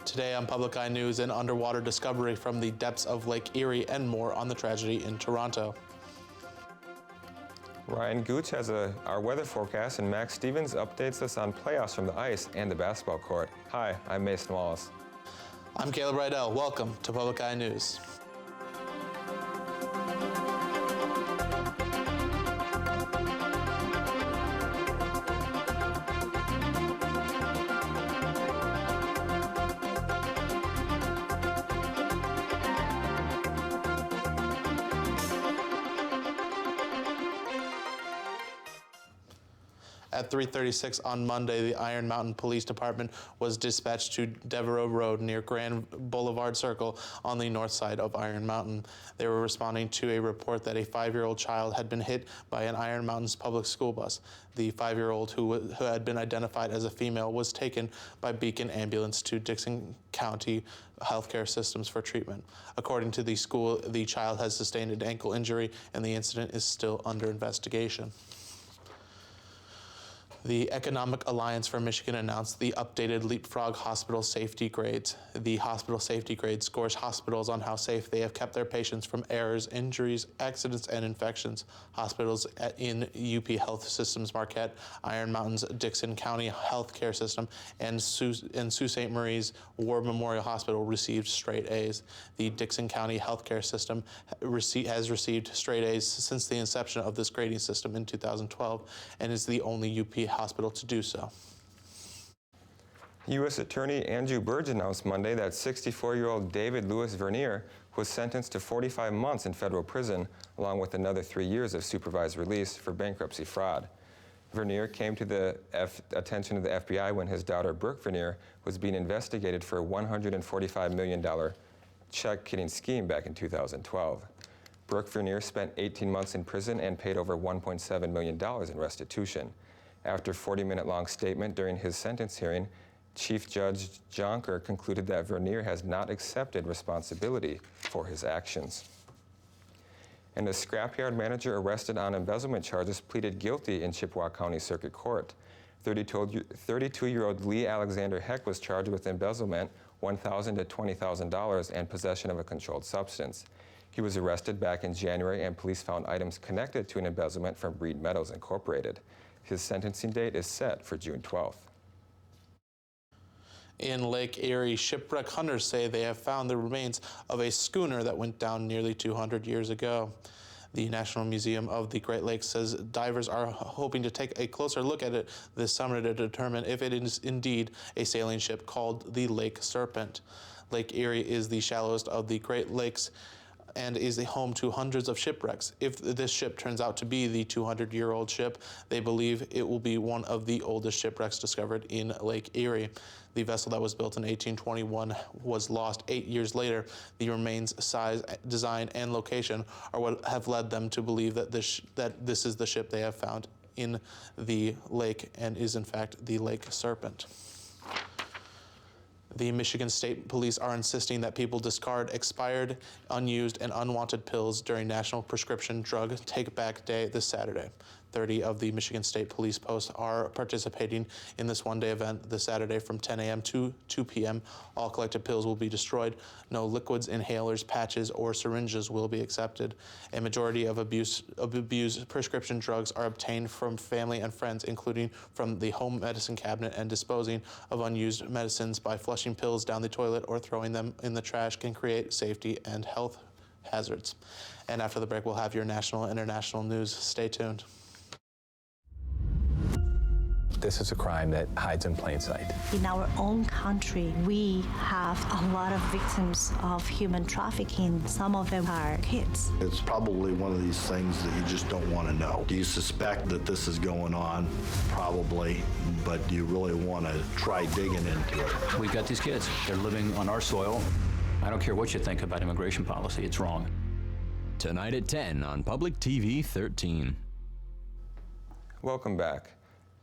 Today on Public Eye News, an underwater discovery from the depths of Lake Erie and more on the tragedy in Toronto. Ryan Gooch has our weather forecast, and Max Stevens updates us on playoffs from the ice and the basketball court. Hi, I'm Mason Wallace. I'm Caleb Rydell. Welcome to Public Eye News. At 3:36 on Monday, the Iron Mountain Police Department was dispatched to Devereaux Road near Grand Boulevard Circle on the north side of Iron Mountain. They were responding to a report that a 5-year-old child had been hit by an Iron Mountain's public school bus. The 5-year-old, who had been identified as a female, was taken by Beacon Ambulance to Dickson County Healthcare Systems for treatment. According to the school, the child has sustained an ankle injury, and the incident is still under investigation. The Economic Alliance for Michigan announced the updated Leapfrog Hospital Safety Grades. The hospital safety grade scores hospitals on how safe they have kept their patients from errors, injuries, accidents, and infections. Hospitals in UP Health Systems Marquette, Iron Mountain's Dickson County Health Care System, and Sault Ste. Marie's War Memorial Hospital received straight A's. The Dickson County Health Care System has received straight A's since the inception of this grading system in 2012 and is the only UP hospital to do so. U.S. Attorney Andrew Burge announced Monday that 64-year-old David Louis Vernier was sentenced to 45 months in federal prison, along with another 3 years of supervised release for bankruptcy fraud. Vernier came to the attention of the FBI when his daughter Brooke Vernier was being investigated for a $145 million check-kidding scheme back in 2012. Brooke Vernier spent 18 months in prison and paid over $1.7 million in restitution. After a 40-minute-long statement during his sentence hearing, Chief Judge Jonker concluded that Vernier has not accepted responsibility for his actions. And a scrapyard manager arrested on embezzlement charges pleaded guilty in Chippewa County Circuit Court. 32-year-old Lee Alexander Heck was charged with embezzlement, $1,000 to $20,000, and possession of a controlled substance. He was arrested back in January, and police found items connected to an embezzlement from Reed Metals Incorporated. His sentencing date is set for June 12th. In Lake Erie, shipwreck hunters say they have found the remains of a schooner that went down nearly 200 years ago. The National Museum of the Great Lakes says divers are hoping to take a closer look at it this summer to determine if it is indeed a sailing ship called the Lake Serpent. Lake Erie is the shallowest of the Great Lakes and is the home to hundreds of shipwrecks. If this ship turns out to be the 200-year-old ship, they believe it will be one of the oldest shipwrecks discovered in Lake Erie. The vessel that was built in 1821 was lost 8 years later. The remains, size, design, and location are what have led them to believe that this is the ship they have found in the lake and is in fact the Lake Serpent. The Michigan State Police are insisting that people discard expired, unused, and unwanted pills during National Prescription Drug Take-Back Day this Saturday. 30 of the Michigan State Police posts are participating in this one-day event this Saturday from 10 a.m. to 2 p.m. All collected pills will be destroyed. No liquids, inhalers, patches, or syringes will be accepted. A majority of abused prescription drugs are obtained from family and friends, including from the home medicine cabinet, and disposing of unused medicines by flushing pills down the toilet or throwing them in the trash can create safety and health hazards. And after the break, we'll have your national and international news. Stay tuned. This is a crime that hides in plain sight. In our own country, we have a lot of victims of human trafficking. Some of them are kids. It's probably one of these things that you just don't want to know. Do you suspect that this is going on? Probably, but do you really want to try digging into it? We've got these kids. They're living on our soil. I don't care what you think about immigration policy. It's wrong. Tonight at 10 on Public TV 13. Welcome back.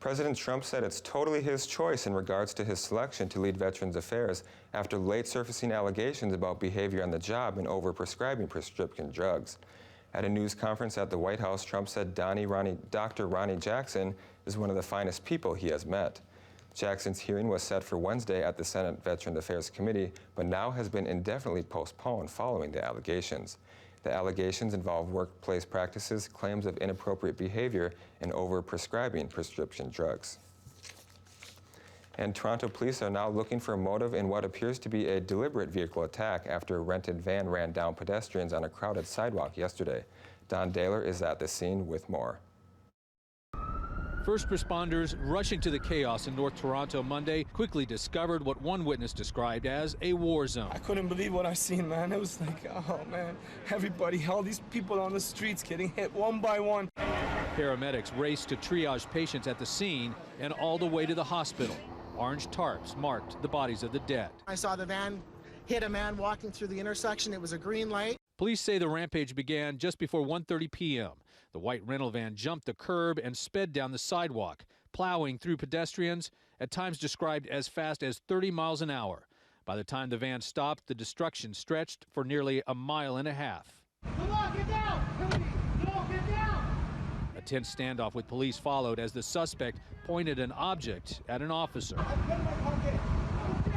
President Trump said it's totally his choice in regards to his selection to lead Veterans Affairs after late surfacing allegations about behavior on the job and over-prescribing prescription drugs. At a news conference at the White House, Trump said Dr. Ronnie Jackson is one of the finest people he has met. Jackson's hearing was set for Wednesday at the Senate Veteran Affairs Committee, but now has been indefinitely postponed following the allegations. The allegations involve workplace practices, claims of inappropriate behavior, and over-prescribing prescription drugs. And Toronto police are now looking for a motive in what appears to be a deliberate vehicle attack after a rented van ran down pedestrians on a crowded sidewalk yesterday. Don Daler is at the scene with more. First responders rushing to the chaos in North Toronto Monday quickly discovered what one witness described as a war zone. I couldn't believe what I seen, man. It was like, oh man, everybody, all these people on the streets getting hit one by one. Paramedics raced to triage patients at the scene and all the way to the hospital. Orange tarps marked the bodies of the dead. I saw the van hit a man walking through the intersection. It was a green light. Police say the rampage began just before 1:30 p.m. The white rental van jumped the curb and sped down the sidewalk, plowing through pedestrians, at times described as fast as 30 miles an hour. By the time the van stopped, the destruction stretched for nearly a mile and a half. Come on, get down! No, get down! A tense standoff with police followed as the suspect pointed an object at an officer. I've got my pocket!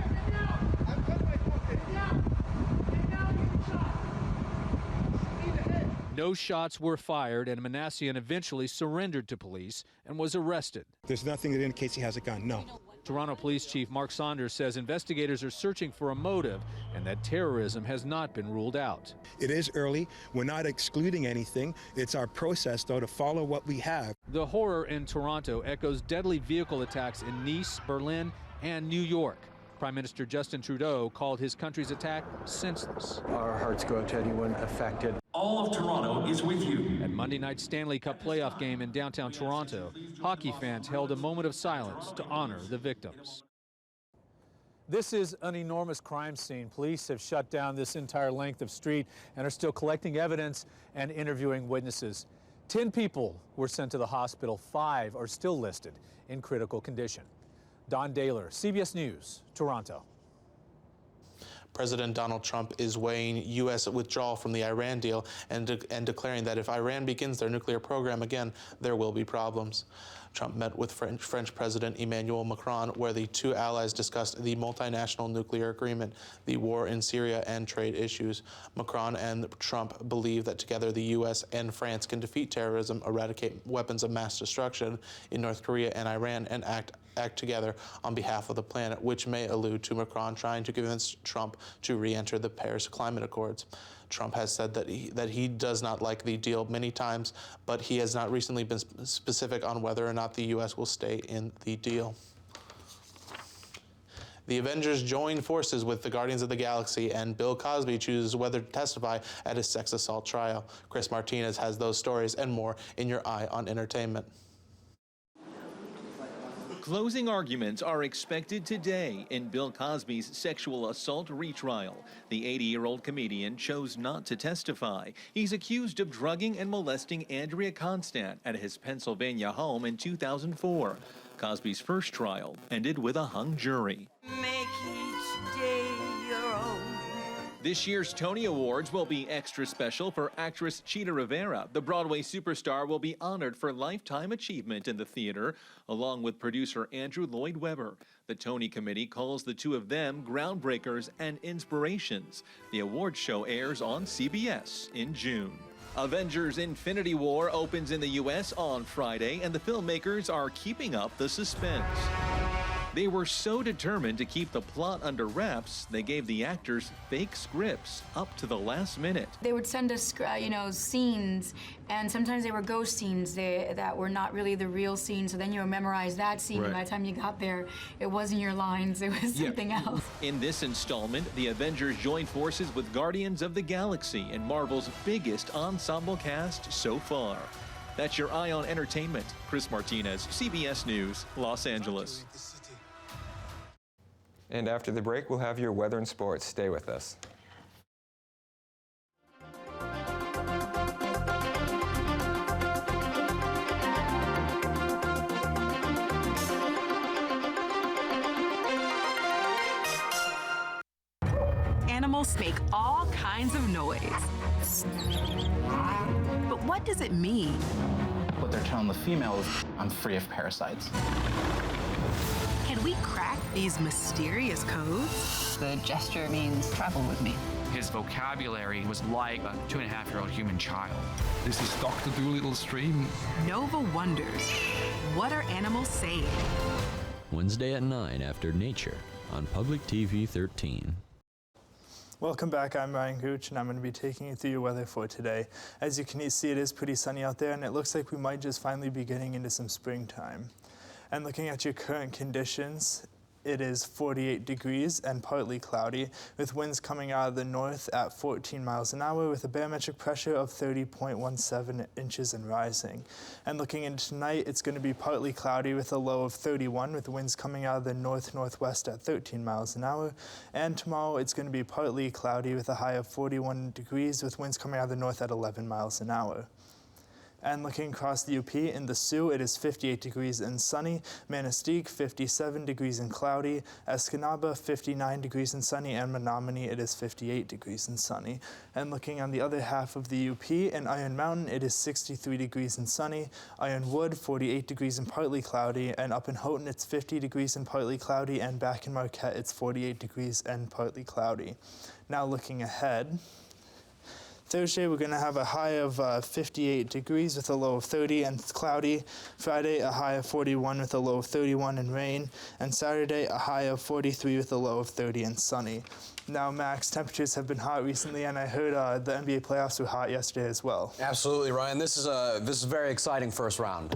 Get down! I've got my pocket! Get down! Get down, get shot! Need the head! No shots were fired, and Manassian eventually surrendered to police and was arrested. There's nothing that indicates he has a gun, no. Toronto Police Chief Mark Saunders says investigators are searching for a motive and that terrorism has not been ruled out. It is early. We're not excluding anything. It's our process, though, to follow what we have. The horror in Toronto echoes deadly vehicle attacks in Nice, Berlin, and New York. Prime Minister Justin Trudeau called his country's attack senseless. Our hearts go out to anyone affected. All of Toronto is with you. At Monday night's Stanley Cup playoff game in downtown Toronto, hockey fans held a moment of silence to honor the victims. This is an enormous crime scene. Police have shut down this entire length of street and are still collecting evidence and interviewing witnesses. 10 people were sent to the hospital. 5 are still listed in critical condition. Don Daler, CBS News, Toronto. President Donald Trump is weighing U.S. withdrawal from the Iran deal and declaring that if Iran begins their nuclear program again, there will be problems. Trump met with French President Emmanuel Macron, where the two allies discussed the multinational nuclear agreement, the war in Syria, and trade issues. Macron and Trump believe that together the U.S. and France can defeat terrorism, eradicate weapons of mass destruction in North Korea and Iran, and act together on behalf of the planet, which may allude to Macron trying to convince Trump to re-enter the Paris Climate Accords. Trump has said that he does not like the deal many times, but he has not recently been specific on whether or not the U.S. will stay in the deal. The Avengers join forces with the Guardians of the Galaxy, and Bill Cosby chooses whether to testify at his sex assault trial. Chris Martinez has those stories and more in your Eye on Entertainment. Closing arguments are expected today in Bill Cosby's sexual assault retrial. The 80-year-old comedian chose not to testify. He's accused of drugging and molesting Andrea Constant at his Pennsylvania home in 2004. Cosby's first trial ended with a hung jury. Make each day your own. This year's Tony Awards will be extra special for actress Chita Rivera. The Broadway superstar will be honored for lifetime achievement in the theater, along with producer Andrew Lloyd Webber. The Tony Committee calls the two of them groundbreakers and inspirations. The awards show airs on CBS in June. Avengers: Infinity War opens in the U.S. on Friday, and the filmmakers are keeping up the suspense. They were so determined to keep the plot under wraps, they gave the actors fake scripts up to the last minute. They would send us, scenes, and sometimes they were ghost scenes that were not really the real scene, so then you would memorize that scene, and by the time you got there, it wasn't your lines, it was something else. In this installment, the Avengers joined forces with Guardians of the Galaxy and Marvel's biggest ensemble cast so far. That's your Eye on Entertainment. Chris Martinez, CBS News, Los Angeles. And after the break, we'll have your weather and sports. Stay with us. Animals make all kinds of noise. But what does it mean? What they're telling the female is, I'm free of parasites. Can we crack these mysterious codes? The gesture means travel with me. His vocabulary was like a 2.5-year-old human child. This is Dr. Doolittle's stream. Nova wonders, what are animals saying? Wednesday at 9 after Nature on Public TV 13. Welcome back, I'm Ryan Gooch, and I'm going to be taking you through your weather for today. As you can see, it is pretty sunny out there, and it looks like we might just finally be getting into some springtime. And looking at your current conditions, it is 48 degrees and partly cloudy, with winds coming out of the north at 14 miles an hour with a barometric pressure of 30.17 inches and rising. And looking into tonight, it's going to be partly cloudy with a low of 31, with winds coming out of the north-northwest at 13 miles an hour. And tomorrow, it's going to be partly cloudy with a high of 41 degrees, with winds coming out of the north at 11 miles an hour. And looking across the UP, in the Sioux, it is 58 degrees and sunny. Manistee, 57 degrees and cloudy. Escanaba, 59 degrees and sunny. And Menominee, it is 58 degrees and sunny. And looking on the other half of the UP, in Iron Mountain, it is 63 degrees and sunny. Ironwood, 48 degrees and partly cloudy. And up in Houghton, it's 50 degrees and partly cloudy. And back in Marquette, it's 48 degrees and partly cloudy. Now looking ahead, Thursday, we're going to have a high of 58 degrees with a low of 30 and cloudy. Friday, a high of 41 with a low of 31 and rain. And Saturday, a high of 43 with a low of 30 and sunny. Now, Max, temperatures have been hot recently, and I heard the NBA playoffs were hot yesterday as well. Absolutely, Ryan. This is a very exciting first round.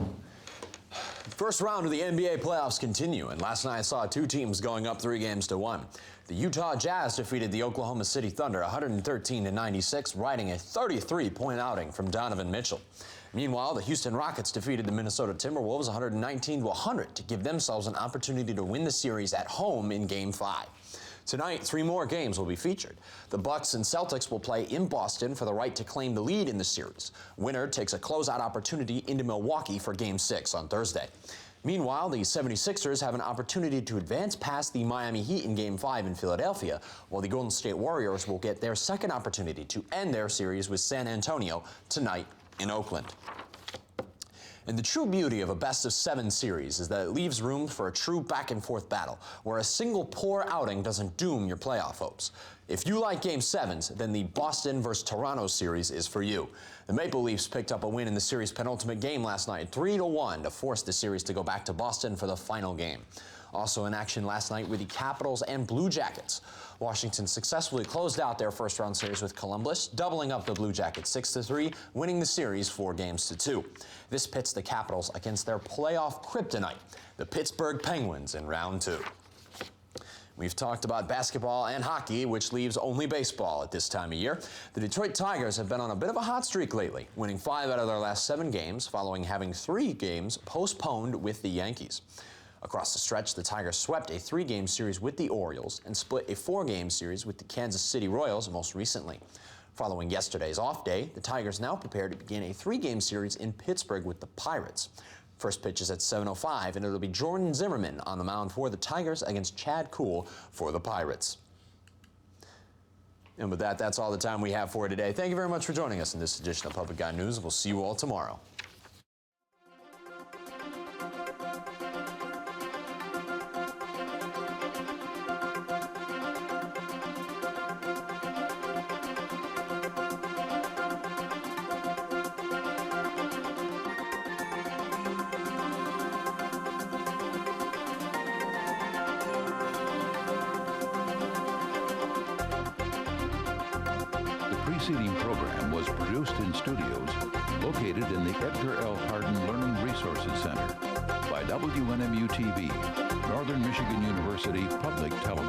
First round of the NBA playoffs continue, and last night I saw two teams going up 3-1. The Utah Jazz defeated the Oklahoma City Thunder 113-96, riding a 33-point outing from Donovan Mitchell. Meanwhile, the Houston Rockets defeated the Minnesota Timberwolves 119-100 to give themselves an opportunity to win the series at home in Game 5. Tonight, 3 more games will be featured. The Bucks and Celtics will play in Boston for the right to claim the lead in the series. Winner takes a closeout opportunity into Milwaukee for Game 6 on Thursday. Meanwhile, the 76ers have an opportunity to advance past the Miami Heat in Game 5 in Philadelphia, while the Golden State Warriors will get their second opportunity to end their series with San Antonio tonight in Oakland. And the true beauty of a best-of-7 series is that it leaves room for a true back-and-forth battle, where a single poor outing doesn't doom your playoff hopes. If you like Game 7s, then the Boston vs. Toronto series is for you. The Maple Leafs picked up a win in the series' penultimate game last night, 3-1, to force the series to go back to Boston for the final game. Also in action last night were the Capitals and Blue Jackets. Washington successfully closed out their first-round series with Columbus, doubling up the Blue Jackets 6-3, winning the series 4-2. This pits the Capitals against their playoff kryptonite, the Pittsburgh Penguins, in round 2. We've talked about basketball and hockey, which leaves only baseball at this time of year. The Detroit Tigers have been on a bit of a hot streak lately, winning 5 out of their last 7 games, following having 3 games postponed with the Yankees. Across the stretch, the Tigers swept a 3-game series with the Orioles and split a 4-game series with the Kansas City Royals most recently. Following yesterday's off day, the Tigers now prepare to begin a 3-game series in Pittsburgh with the Pirates. First pitch is at 7:05, and it'll be Jordan Zimmerman on the mound for the Tigers against Chad Kuhl for the Pirates. And with that, that's all the time we have for today. Thank you very much for joining us in this edition of Public Eye News. We'll see you all tomorrow. The preceding program was produced in studios located in the Edgar L. Hardin Learning Resources Center by WNMU-TV, Northern Michigan University Public Television.